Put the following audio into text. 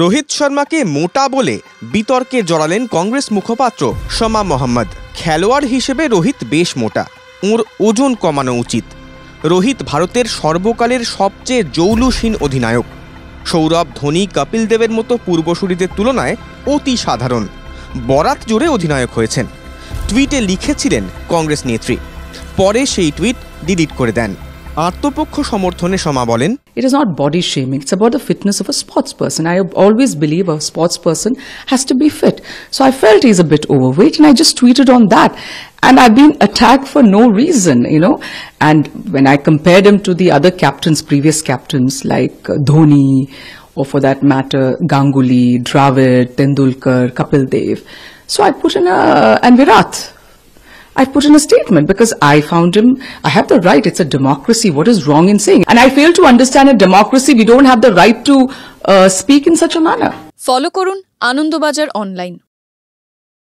রোহিত শর্মাকে মোটা বলে বিতর্কে জড়ালেন কংগ্রেস মুখপাত্র শমা মোহাম্মদ। খেলোয়াড় হিসেবে রোহিত বেশ মোটা, ওর ওজন কমানো উচিত। রোহিত ভারতের সর্বকালের সবচেয়ে জৌলুসহীন অধিনায়ক। সৌরভ, ধোনি, কপিল দেবের মতো পূর্বসূরিদের তুলনায় অতি সাধারণ। বরাত জুড়ে অধিনায়ক হয়েছেন, টুইটে লিখেছিলেন কংগ্রেস নেত্রী। পরে সেই টুইট ডিলিট করে দেন। আত্মপক্ষ সমর্থনে শমা বলেন, It is not body shaming. It's about the fitness of a sports person. I always believe a sports person has to be fit. So I felt he's a bit overweight and I just tweeted on that. And I've been attacked for no reason, And when I compared him to the other captains, previous captains like Dhoni, or for that matter, Ganguly, Dravid, Tendulkar, Kapil Dev. So I put in and Virat. I put in a statement because I found him, I have the right, it's a democracy, what is wrong in saying? And I fail to understand a democracy, we don't have the right to speak in such a manner. Follow করুন Anandabazar online.